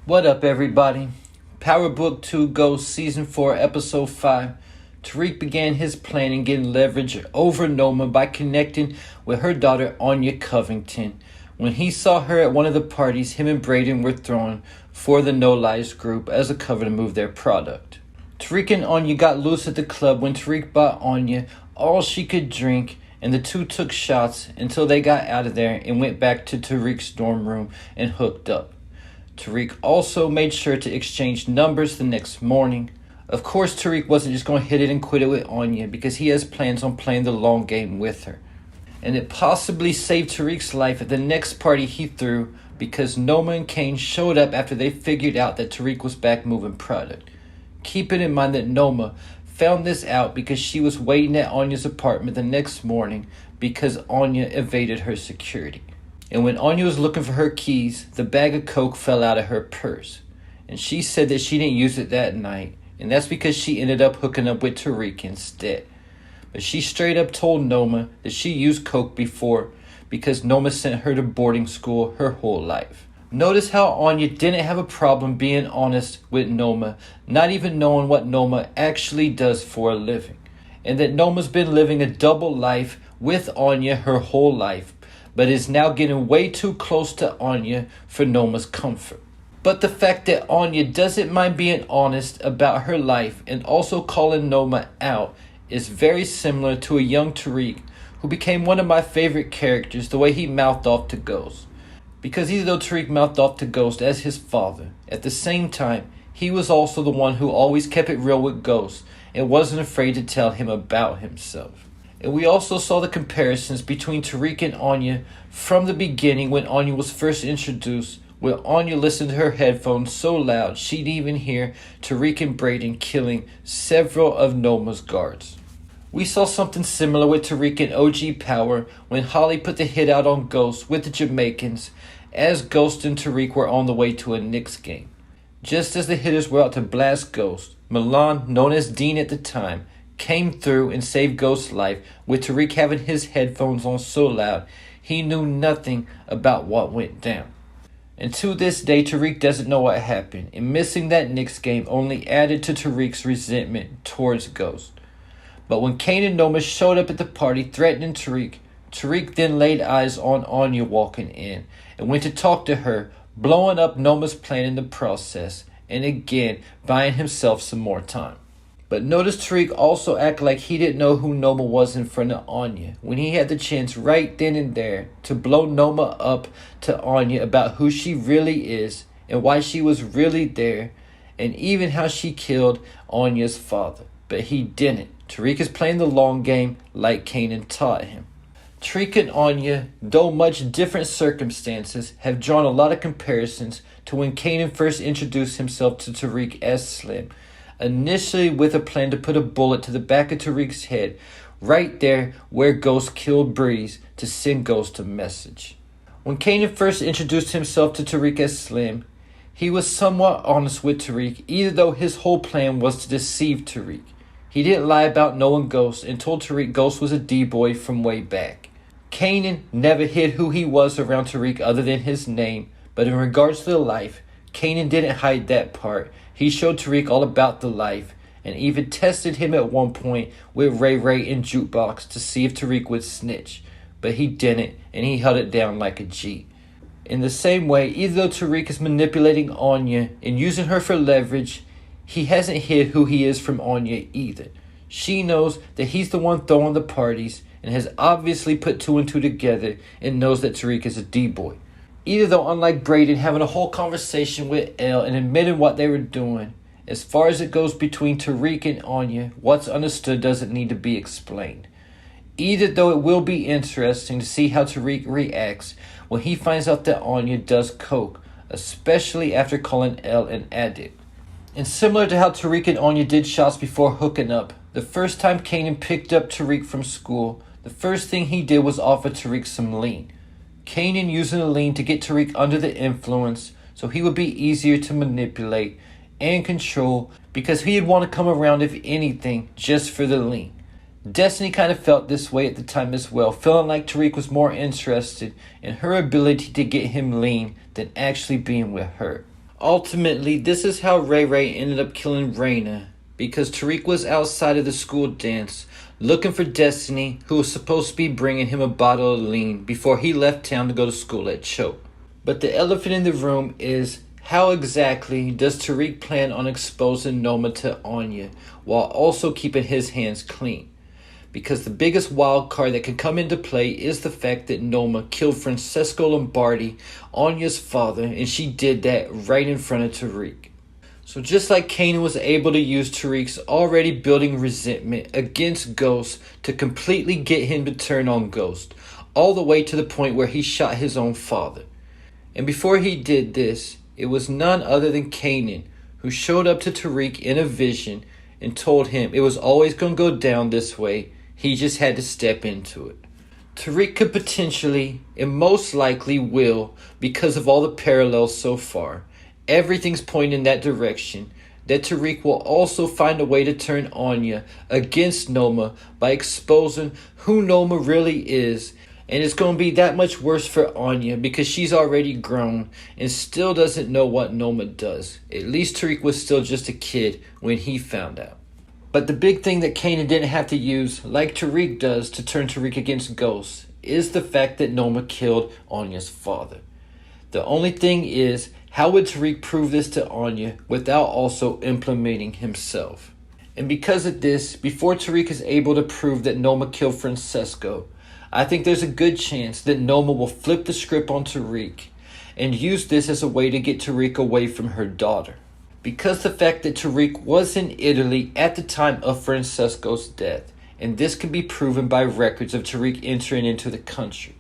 What up, everybody? Power Book 2 Ghost Season 4, Episode 5. Tariq began his plan in getting leverage over Noma by connecting with her daughter Anya Covington. When he saw her at one of the parties him and Braden were throwing for the No Lies group as a cover to move their product. Tariq and Anya got loose at the club when Tariq bought Anya all she could drink, and the two took shots until they got out of there and went back to Tariq's dorm room and hooked up. Tariq also made sure to exchange numbers the next morning. Of course, Tariq wasn't just going to hit it and quit it with Anya because he has plans on playing the long game with her. And it possibly saved Tariq's life at the next party he threw because Noma and Kane showed up after they figured out that Tariq was back moving product. Keeping in mind that Noma found this out because she was waiting at Anya's apartment the next morning because Anya evaded her security. And when Anya was looking for her keys, the bag of coke fell out of her purse. And she said that she didn't use it that night, and that's because she ended up hooking up with Tariq instead. But she straight up told Noma that she used coke before because Noma sent her to boarding school her whole life. Notice how Anya didn't have a problem being honest with Noma, not even knowing what Noma actually does for a living. And that Noma's been living a double life with Anya her whole life, but is now getting way too close to Anya for Noma's comfort. But the fact that Anya doesn't mind being honest about her life and also calling Noma out is very similar to a young Tariq who became one of my favorite characters the way he mouthed off to Ghost. Because even though Tariq mouthed off to Ghost as his father, at the same time, he was also the one who always kept it real with Ghost and wasn't afraid to tell him about himself. And we also saw the comparisons between Tariq and Anya from the beginning when Anya was first introduced, where Anya listened to her headphones so loud she'd even hear Tariq and Braden killing several of Noma's guards. We saw something similar with Tariq and OG Power when Holly put the hit out on Ghost with the Jamaicans as Ghost and Tariq were on the way to a Knicks game. Just as the hitters were out to blast Ghost, Milan, known as Dean at the time, came through and saved Ghost's life with Tariq having his headphones on so loud he knew nothing about what went down. And to this day, Tariq doesn't know what happened, and missing that Knicks game only added to Tariq's resentment towards Ghost. But when Kane and Noma showed up at the party threatening Tariq, Tariq then laid eyes on Anya walking in and went to talk to her, blowing up Noma's plan in the process, and again buying himself some more time. But notice Tariq also act like he didn't know who Noma was in front of Anya when he had the chance right then and there to blow Noma up to Anya about who she really is and why she was really there and even how she killed Anya's father. But he didn't. Tariq is playing the long game like Kanan taught him. Tariq and Anya, though much different circumstances, have drawn a lot of comparisons to when Kanan first introduced himself to Tariq as Slim. Initially with a plan to put a bullet to the back of Tariq's head, right there where Ghost killed Breeze to send Ghost a message. When Kanan first introduced himself to Tariq as Slim, he was somewhat honest with Tariq, even though his whole plan was to deceive Tariq. He didn't lie about knowing Ghost and told Tariq Ghost was a D-boy from way back. Kanan never hid who he was around Tariq other than his name, but in regards to the life, Kanan didn't hide that part. He showed Tariq all about the life and even tested him at one point with Ray Ray and Jukebox to see if Tariq would snitch. But he didn't, and he held it down like a G. In the same way, even though Tariq is manipulating Anya and using her for leverage, he hasn't hid who he is from Anya either. She knows that he's the one throwing the parties and has obviously put two and two together and knows that Tariq is a D-boy. Either though, unlike Braden having a whole conversation with Elle and admitting what they were doing, as far as it goes between Tariq and Anya, what's understood doesn't need to be explained. Either though, it will be interesting to see how Tariq reacts when he finds out that Anya does coke, especially after calling Elle an addict. And similar to how Tariq and Anya did shots before hooking up, the first time Kanan picked up Tariq from school, the first thing he did was offer Tariq some lean. Kanan using the lean to get Tariq under the influence so he would be easier to manipulate and control because he'd want to come around if anything just for the lean. Destiny kind of felt this way at the time as well, feeling like Tariq was more interested in her ability to get him lean than actually being with her. Ultimately, this is how Ray Ray ended up killing Raina, because Tariq was outside of the school dance looking for Destiny, who was supposed to be bringing him a bottle of lean before he left town to go to school at Choate. But the elephant in the room is, how exactly does Tariq plan on exposing Noma to Anya while also keeping his hands clean? Because the biggest wild card that can come into play is the fact that Noma killed Francesco Lombardi, Anya's father, and she did that right in front of Tariq. So just like Kanan was able to use Tariq's already building resentment against Ghost to completely get him to turn on Ghost, all the way to the point where he shot his own father. And before he did this, it was none other than Kanan who showed up to Tariq in a vision and told him it was always going to go down this way. He just had to step into it. Tariq could potentially, and most likely will, because of all the parallels so far. Everything's pointing in that direction, that Tariq will also find a way to turn Anya against Noma by exposing who Noma really is. And it's going to be that much worse for Anya because she's already grown and still doesn't know what Noma does. At least Tariq was still just a kid when he found out. But the big thing that Kanan didn't have to use, like Tariq does, to turn Tariq against Ghost, is the fact that Noma killed Anya's father. The only thing is, how would Tariq prove this to Anya without also implementing himself? And because of this, before Tariq is able to prove that Noma killed Francesco, I think there's a good chance that Noma will flip the script on Tariq and use this as a way to get Tariq away from her daughter. Because the fact that Tariq was in Italy at the time of Francesco's death, and this can be proven by records of Tariq entering into the country.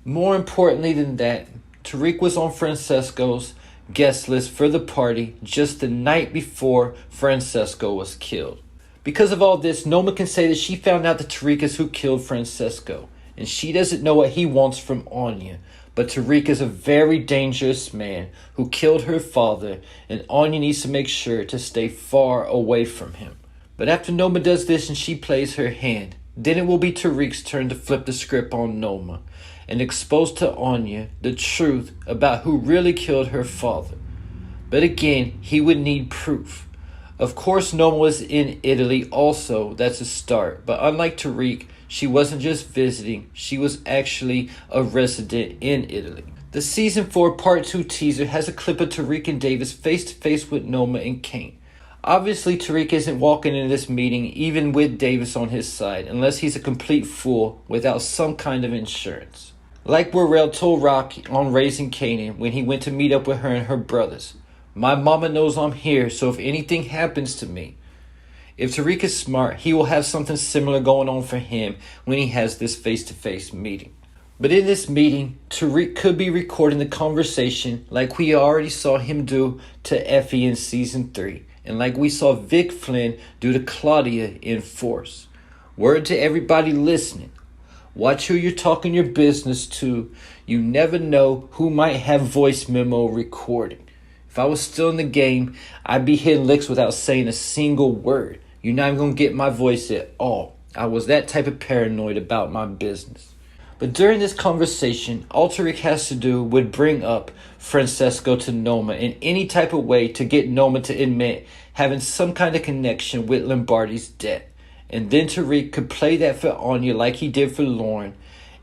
More importantly than that, Tariq was on Francesco's guest list for the party just the night before Francesco was killed. Because of all this, Noma can say that she found out that Tariq is who killed Francesco, and she doesn't know what he wants from Anya. But Tariq is a very dangerous man who killed her father, and Anya needs to make sure to stay far away from him. But after Noma does this and she plays her hand, then it will be Tariq's turn to flip the script on Noma and expose to Anya the truth about who really killed her father. But again, he would need proof. Of course, Noma was in Italy also, that's a start, but unlike Tariq, she wasn't just visiting, she was actually a resident in Italy. The Season 4 Part 2 teaser has a clip of Tariq and Davis face to face with Noma and Kane. Obviously, Tariq isn't walking into this meeting even with Davis on his side unless he's a complete fool without some kind of insurance. Like Warrell told Rock on Raising Kanan when he went to meet up with her and her brothers. My mama knows I'm here, so if anything happens to me. If Tariq is smart, he will have something similar going on for him when he has this face-to-face meeting. But in this meeting, Tariq could be recording the conversation like we already saw him do to Effie in Season 3, and like we saw Vic Flynn do to Claudia in Force. Word to everybody listening. Watch who you're talking your business to. You never know who might have voice memo recording. If I was still in the game, I'd be hitting licks without saying a single word. You're not even going to get my voice at all. I was that type of paranoid about my business. But during this conversation, all Tariq has to do would bring up Francesco to Noma in any type of way to get Noma to admit having some kind of connection with Lombardi's death. And then Tariq could play that for Anya like he did for Lauren.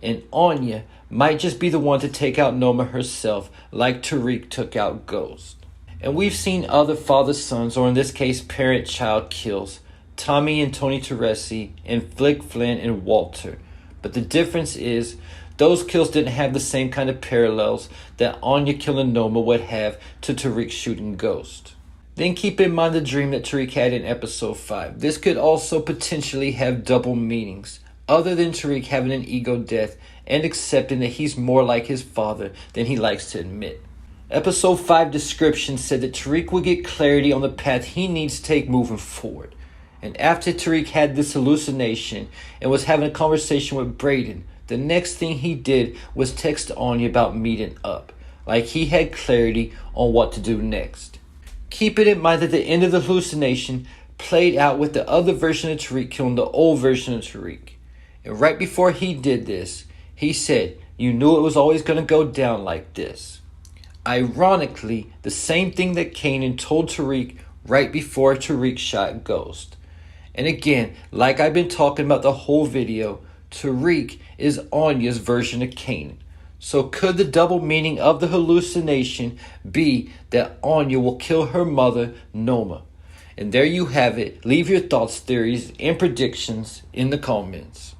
And Anya might just be the one to take out Noma herself like Tariq took out Ghost. And we've seen other father-sons, or in this case parent-child kills, Tommy and Tony Teresi, and Flick Flynn and Walter. But the difference is, those kills didn't have the same kind of parallels that Anya killing Noma would have to Tariq shooting Ghost. Then keep in mind the dream that Tariq had in episode 5. This could also potentially have double meanings, other than Tariq having an ego death and accepting that he's more like his father than he likes to admit. Episode 5 description said that Tariq would get clarity on the path he needs to take moving forward. And after Tariq had this hallucination and was having a conversation with Brayden, the next thing he did was text Anya about meeting up, like he had clarity on what to do next. Keep it in mind that the end of the hallucination played out with the other version of Tariq killing the old version of Tariq. And right before he did this, he said, "You knew it was always going to go down like this." Ironically, the same thing that Kanan told Tariq right before Tariq shot Ghost. And again, like I've been talking about the whole video, Tariq is Anya's version of Kanan. So could the double meaning of the hallucination be that Anya will kill her mother, Noma? And there you have it. Leave your thoughts, theories, and predictions in the comments.